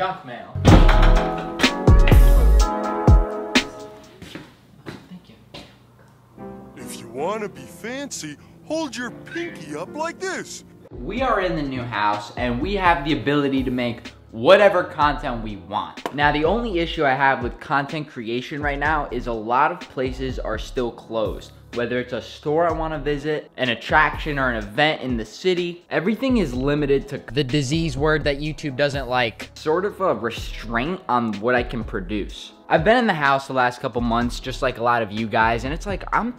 junk mail. Thank you. If you want to be fancy, hold your pinky up like this. We are in the new house and we have the ability to make whatever content we want. Now, the only issue I have with content creation right now is a lot of places are still closed. Whether it's a store I want to visit, an attraction or an event in the city, everything is limited to the disease word that YouTube doesn't like. Sort of a restraint on what I can produce. I've been in the house the last couple months, just like a lot of you guys, and it's like I'm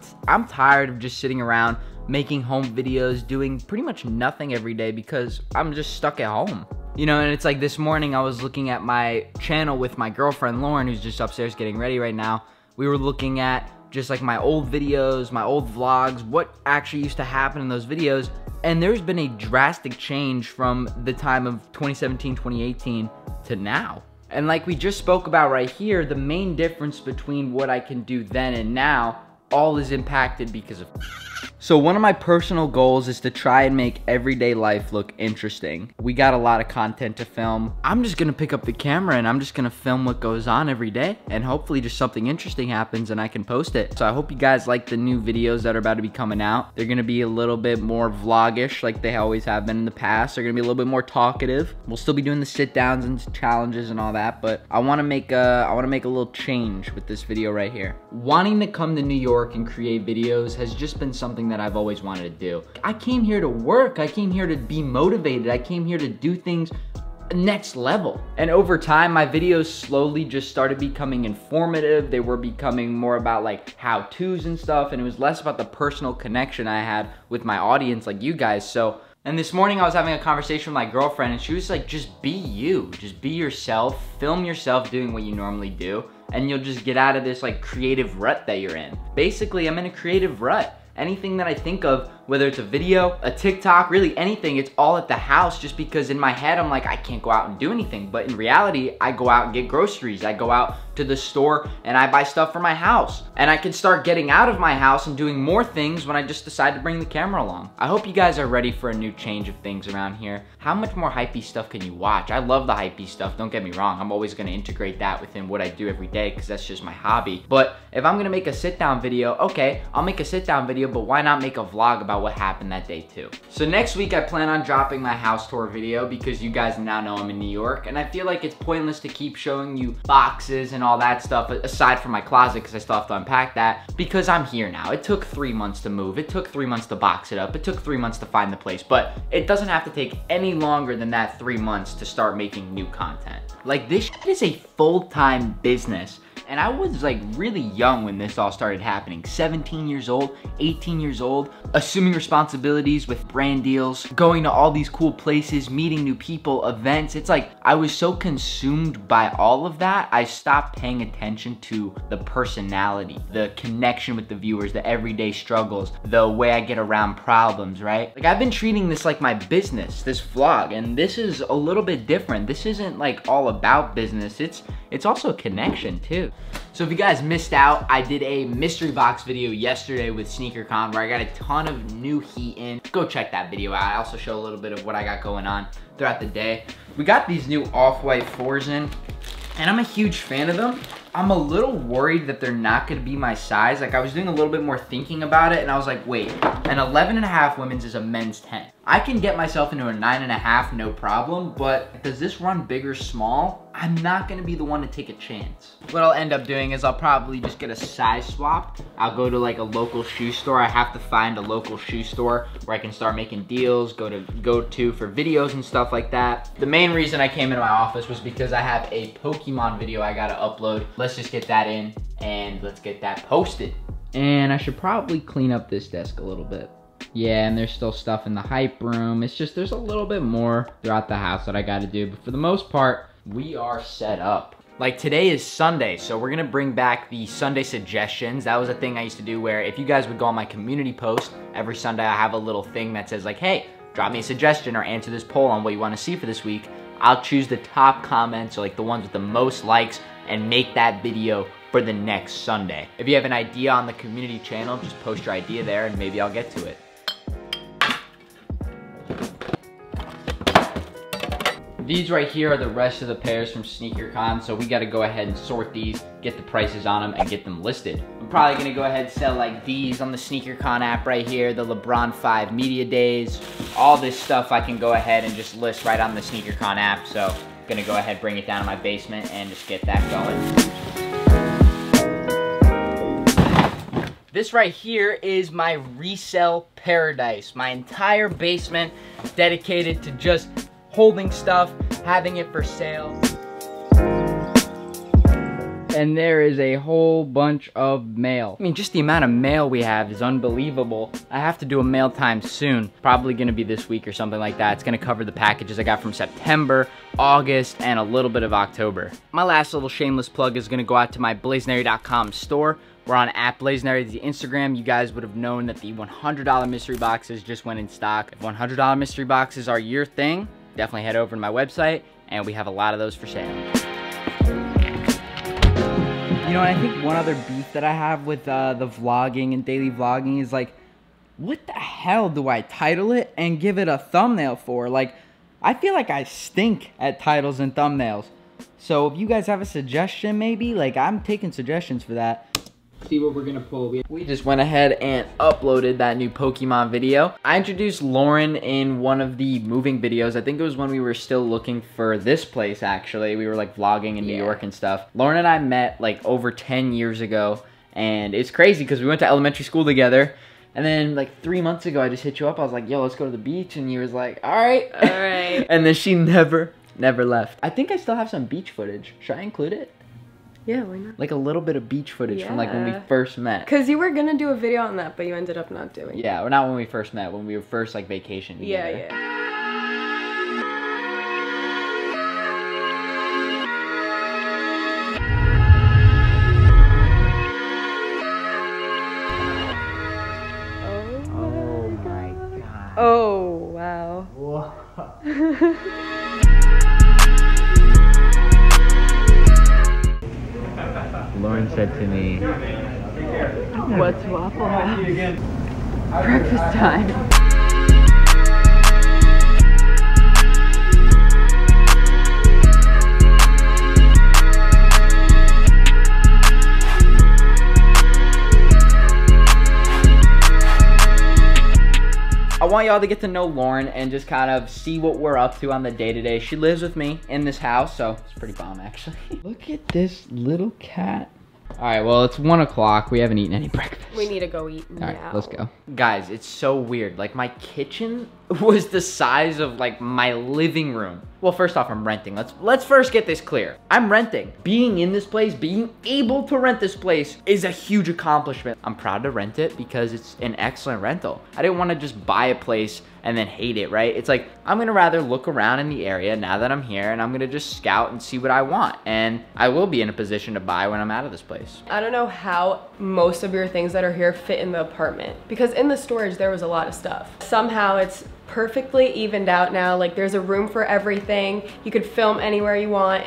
tired of just sitting around making home videos, doing pretty much nothing every day because I'm just stuck at home. You know, and it's like this morning I was looking at my channel with my girlfriend Lauren, who's just upstairs getting ready right now. We were looking at just like my old videos, my old vlogs, what actually used to happen in those videos. And there's been a drastic change from the time of 2017, 2018 to now. And like we just spoke about right here, the main difference between what I can do then and now all is impacted because of. So one of my personal goals is to try and make everyday life look interesting. We got a lot of content to film. I'm just gonna pick up the camera and I'm just gonna film what goes on every day, and hopefully just something interesting happens and I can post it. So I hope you guys like the new videos that are about to be coming out. They're gonna be a little bit more vlogish like they always have been in the past. They're gonna be a little bit more talkative. We'll still be doing the sit downs and challenges and all that, but I wanna make a little change with this video right here. Wanting to come to New York and create videos has just been something that I've always wanted to do. I came here to work. I came here to be motivated. I came here to do things next level. And over time, my videos slowly just started becoming informative. They were becoming more about like how-tos and stuff, and it was less about the personal connection I had with my audience like you guys. And this morning I was having a conversation with my girlfriend and she was like, just be you, just be yourself, film yourself doing what you normally do, and you'll just get out of this like creative rut that you're in. Basically, I'm in a creative rut. Anything that I think of, whether it's a video, a TikTok, really anything, it's all at the house just because in my head I'm like, I can't go out and do anything. But in reality, I go out and get groceries. I go out to the store and I buy stuff for my house. And I can start getting out of my house and doing more things when I just decide to bring the camera along. I hope you guys are ready for a new change of things around here. How much more hypey stuff can you watch? I love the hypey stuff, don't get me wrong. I'm always gonna integrate that within what I do every day because that's just my hobby. But if I'm gonna make a sit down video, okay, I'll make a sit down video, but why not make a vlog about what happened that day too? So next week I plan on dropping my house tour video because you guys now know I'm in New York, and I feel like it's pointless to keep showing you boxes and all that stuff aside from my closet because I still have to unpack that because I'm here now. It took 3 months to move. It took 3 months to box it up. It took 3 months to find the place, but it doesn't have to take any longer than that 3 months to start making new content. Like, this is a full-time business. And I was like really young when this all started happening. 17 years old, 18 years old, assuming responsibilities with brand deals, going to all these cool places, meeting new people, events. It's like I was so consumed by all of that, I stopped paying attention to the personality, the connection with the viewers, the everyday struggles, the way I get around problems, right? Like, I've been treating this like my business, this vlog, and this is a little bit different. This isn't like all about business. It's also a connection too. So if you guys missed out, I did a mystery box video yesterday with SneakerCon where I got a ton of new heat in. Go check that video out. I also show a little bit of what I got going on throughout the day. We got these new off-white 4s in, and I'm a huge fan of them. I'm a little worried that they're not gonna be my size. Like, I was doing a little bit more thinking about it and I was like, wait, an 11.5 women's is a men's 10. I can get myself into a 9.5, no problem, but does this run big or small? I'm not gonna be the one to take a chance. What I'll end up doing is I'll probably just get a size swap. I'll go to like a local shoe store. I have to find a local shoe store where I can start making deals, go to for videos and stuff like that. The main reason I came into my office was because I have a Pokemon video I gotta upload. Let's just get that in and let's get that posted. And I should probably clean up this desk a little bit. Yeah, and there's still stuff in the hype room. It's just, there's a little bit more throughout the house that I gotta do, but for the most part, we are set up. Like, today is Sunday, so we're gonna bring back the Sunday suggestions. That was a thing I used to do where if you guys would go on my community post, every Sunday I have a little thing that says like, hey, drop me a suggestion or answer this poll on what you wanna see for this week. I'll choose the top comments, or like the ones with the most likes, and make that video for the next Sunday. If you have an idea on the community channel, just post your idea there and maybe I'll get to it. These right here are the rest of the pairs from SneakerCon, so we gotta go ahead and sort these, get the prices on them, and get them listed. I'm probably gonna go ahead and sell like these on the SneakerCon app right here, the LeBron 5 Media Days. All this stuff I can go ahead and just list right on the SneakerCon app, so I'm gonna go ahead, bring it down to my basement, and just get that going. This right here is my resale paradise. My entire basement dedicated to just holding stuff, having it for sale. And there is a whole bunch of mail. I mean, just the amount of mail we have is unbelievable. I have to do a mail time soon. Probably gonna be this week or something like that. It's gonna cover the packages I got from September, August, and a little bit of October. My last little shameless plug is gonna go out to my Blazendary'S store. We're on @Blazendary'S, the Instagram. You guys would have known that the $100 mystery boxes just went in stock. If $100 mystery boxes are your thing, definitely head over to my website, and we have a lot of those for sale. You know, I think one other beef that I have with the vlogging and daily vlogging is like, what the hell do I title it and give it a thumbnail for? Like, I feel like I stink at titles and thumbnails. So if you guys have a suggestion maybe, like I'm taking suggestions for that. See what we're gonna pull. We just went ahead and uploaded that new Pokemon video. I introduced Lauren in one of the moving videos. I think it was when we were still looking for this place, actually. We were like vlogging in New York and stuff. Lauren and I met like over 10 years ago, and it's crazy because we went to elementary school together. And then like 3 months ago, I just hit you up. I was like, yo, let's go to the beach. And you was like, all right. All right. And then she never left. I think I still have some beach footage. Should I include it? Yeah, why not? Like a little bit of beach footage from like when we first met. Cause you were gonna do a video on that, but you ended up not doing it. Yeah, or not when we first met, when we were first like vacation together. Yeah. Oh my god. Oh, wow. Whoa. Lauren said to me, What's Waffle House? Breakfast time. I want y'all to get to know Lauren and just kind of see what we're up to on the day-to-day. She lives with me in this house, so it's pretty bomb, actually. Look at this little cat. All right, well, it's 1 o'clock. We haven't eaten any breakfast. We need to go eat now. All right, let's go. Guys, it's so weird. Like, my kitchen was the size of, like, my living room. Well, first off, I'm renting. Let's first get this clear. I'm renting. Being in this place, being able to rent this place is a huge accomplishment. I'm proud to rent it because it's an excellent rental. I didn't want to just buy a place and then hate it, right? It's like, I'm gonna rather look around in the area now that I'm here, and I'm gonna just scout and see what I want. And I will be in a position to buy when I'm out of this place. I don't know how most of your things that are here fit in the apartment, because in the storage there was a lot of stuff. Somehow it's perfectly evened out now. Like, there's a room for everything. You could film anywhere you want.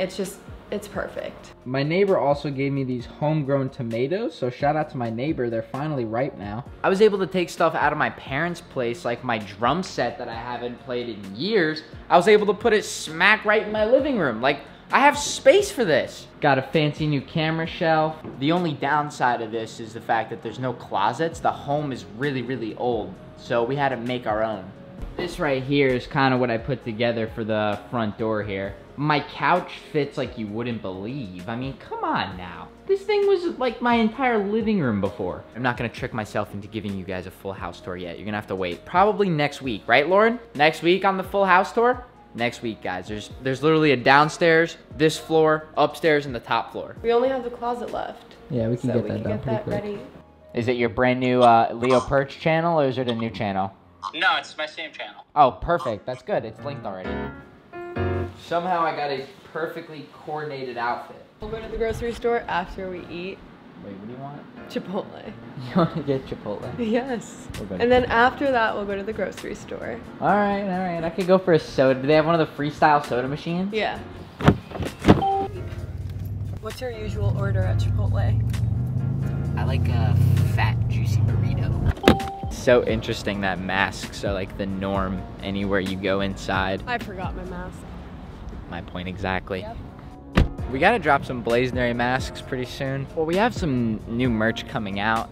It's perfect. My neighbor also gave me these homegrown tomatoes, so shout out to my neighbor. They're finally ripe now. I was able to take stuff out of my parents' place, like my drum set that I haven't played in years. I was able to put it smack right in my living room. Like, I have space for this. Got a fancy new camera shelf. The only downside of this is the fact that there's no closets. The home is really, really old, so we had to make our own. This right here is kind of what I put together for the front door here. My couch fits like you wouldn't believe. I mean, come on now. This thing was like my entire living room before. I'm not gonna trick myself into giving you guys a full house tour yet. You're gonna have to wait. Probably next week, right, Lauren? Next week on the full house tour? Next week, guys. There's literally a downstairs, this floor, upstairs, and the top floor. We only have the closet left. Yeah, we can get that done pretty quick. Ready. Is it your brand new Leo Perch channel, or is it a new channel? No, it's my same channel. Oh, perfect. That's good. It's linked already. Somehow I got a perfectly coordinated outfit. We'll go to the grocery store after we eat. Wait, what do you want? Chipotle. You want to get Chipotle? Yes. Okay. And then after that, we'll go to the grocery store. All right. I could go for a soda. Do they have one of the freestyle soda machines? Yeah. What's your usual order at Chipotle? I like a fat, juicy burrito. So interesting that masks are like the norm anywhere you go inside. I forgot my mask. my point exactly. Yep. We gotta drop some Blazenary masks pretty soon. Well, we have some new merch coming out.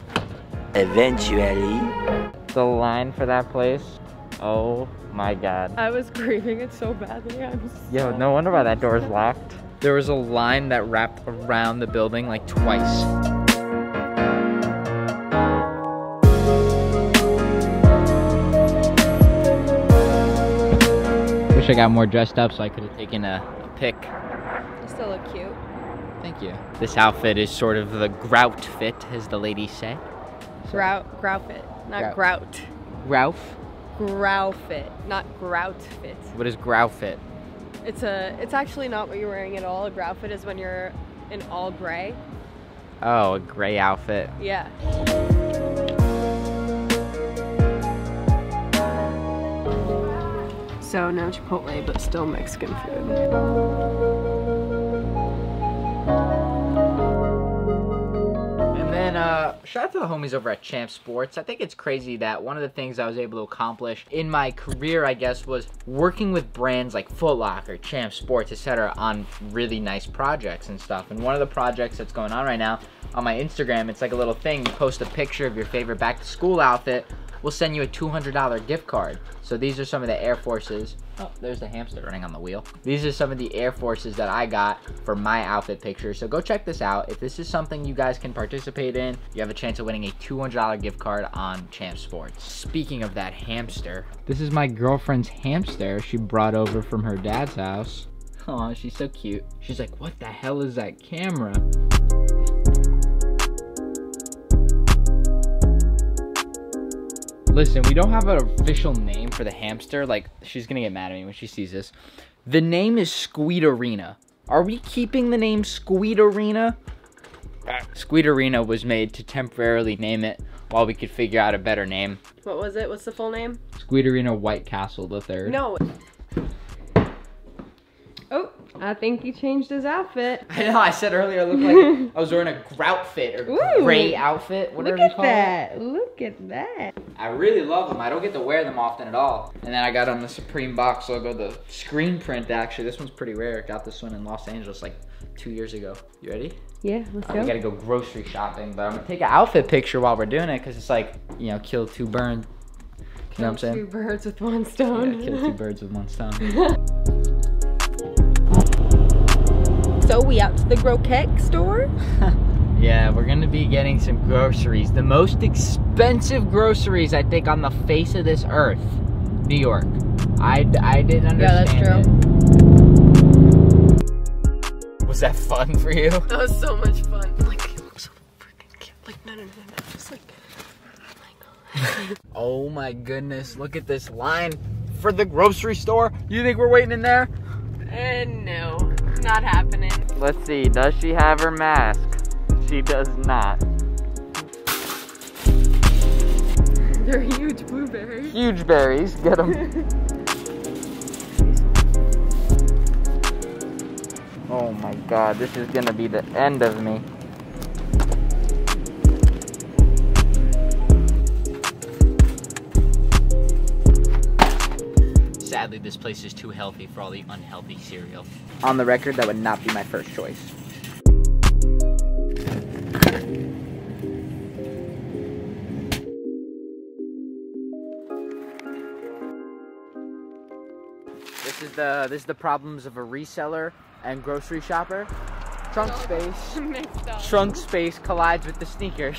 Eventually. The line for that place, oh my God. I was craving it so badly. Yo, no wonder why that door's locked. There was a line that wrapped around the building like twice. Wish I got more dressed up so I could have taken a pic. You still look cute. Thank you. This outfit is sort of the grout fit, as the ladies say. Grout fit, not grout. Grout? Grout fit, not grout fit. What is grout fit? It's actually not what you're wearing at all. A grout fit is when you're in all gray. Oh, a gray outfit. Yeah. So no Chipotle, but still Mexican food. Shout out to the homies over at Champ Sports. I think it's crazy that one of the things I was able to accomplish in my career, I guess, was working with brands like Foot Locker, Champ Sports, etc. on really nice projects and stuff. And one of the projects that's going on right now on my Instagram, it's like a little thing. You post a picture of your favorite back to school outfit, we'll send you a $200 gift card. So these are some of the Air Forces. Oh, there's the hamster running on the wheel. These are some of the Air Forces that I got for my outfit picture. So go check this out. If this is something you guys can participate in, you have a chance of winning a $200 gift card on Champ Sports. Speaking of that hamster, this is my girlfriend's hamster she brought over from her dad's house. Aw, she's so cute. She's like, what the hell is that camera? Listen, we don't have an official name for the hamster. Like, she's gonna get mad at me when she sees this. The name is Squeeterina. Are we keeping the name Squeeterina? Squeeterina was made to temporarily name it while we could figure out a better name. What was it? What's the full name? Squeeterina White Castle III. No. Oh, I think he changed his outfit. I know, I said earlier I looked like I was wearing a grout fit or gray outfit, whatever you call it. Look at that. I really love them. I don't get to wear them often at all. And then I got on the Supreme box logo, the screen print actually. This one's pretty rare. I got this one in Los Angeles like 2 years ago. You ready? Yeah, let's go. We gotta go grocery shopping, but I'm gonna take an outfit picture while we're doing it because it's like, you know, kill two birds. You know what I'm saying? Two birds with one stone. Yeah, kill two birds with one stone. So we out to the Grokek store? Yeah, we're gonna be getting some groceries. The most expensive groceries, I think, on the face of this earth. New York. I didn't understand. Yeah, that's true. It. Was that fun for you? That was so much fun. Like, it looks so freaking cute. Like, no. Just like, oh my God. Oh my goodness, look at this line for the grocery store. You think we're waiting in there? No, not happening. Let's see, does she have her mask? She does not. They're huge blueberries. Huge berries, get them. Oh my God, this is gonna be the end of me. Sadly, this place is too healthy for all the unhealthy cereal. On the record, that would not be my first choice. This is the problems of a reseller and grocery shopper. Trunk space collides with the sneakers.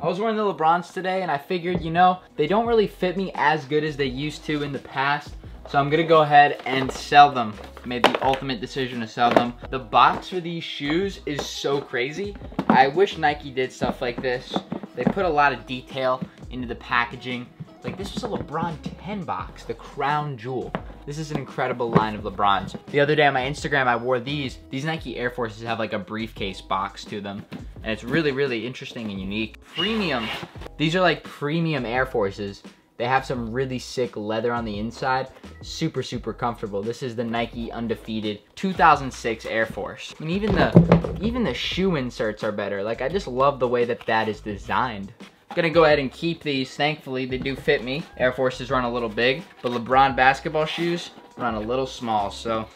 I was wearing the LeBrons today and I figured, you know, they don't really fit me as good as they used to in the past. So I'm gonna go ahead and sell them. Made the ultimate decision to sell them. The box for these shoes is so crazy. I wish Nike did stuff like this. They put a lot of detail into the packaging. Like, this was a LeBron 10 box, the crown jewel. This is an incredible line of LeBrons. The other day on my Instagram, I wore these. These Nike Air Forces have like a briefcase box to them. And it's really, really interesting and unique. Premium. These are like premium Air Forces. They have some really sick leather on the inside. Super, super comfortable. This is the Nike Undefeated 2006 Air Force. I mean, even the shoe inserts are better. Like, I just love the way that that is designed. I'm gonna go ahead and keep these. Thankfully, they do fit me. Air Forces run a little big, but LeBron basketball shoes, run a little small, so.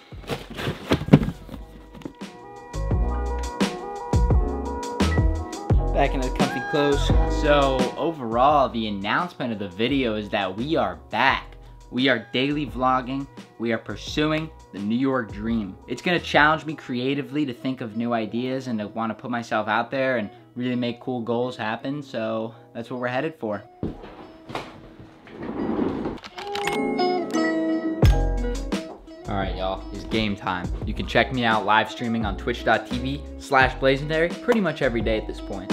Back into the comfy clothes. So overall, the announcement of the video is that we are back. We are daily vlogging. We are pursuing the New York dream. It's gonna challenge me creatively to think of new ideas and to want to put myself out there and really make cool goals happen. So that's what we're headed for. All right, y'all, it's game time. You can check me out live streaming on twitch.tv/Blazendary pretty much every day at this point.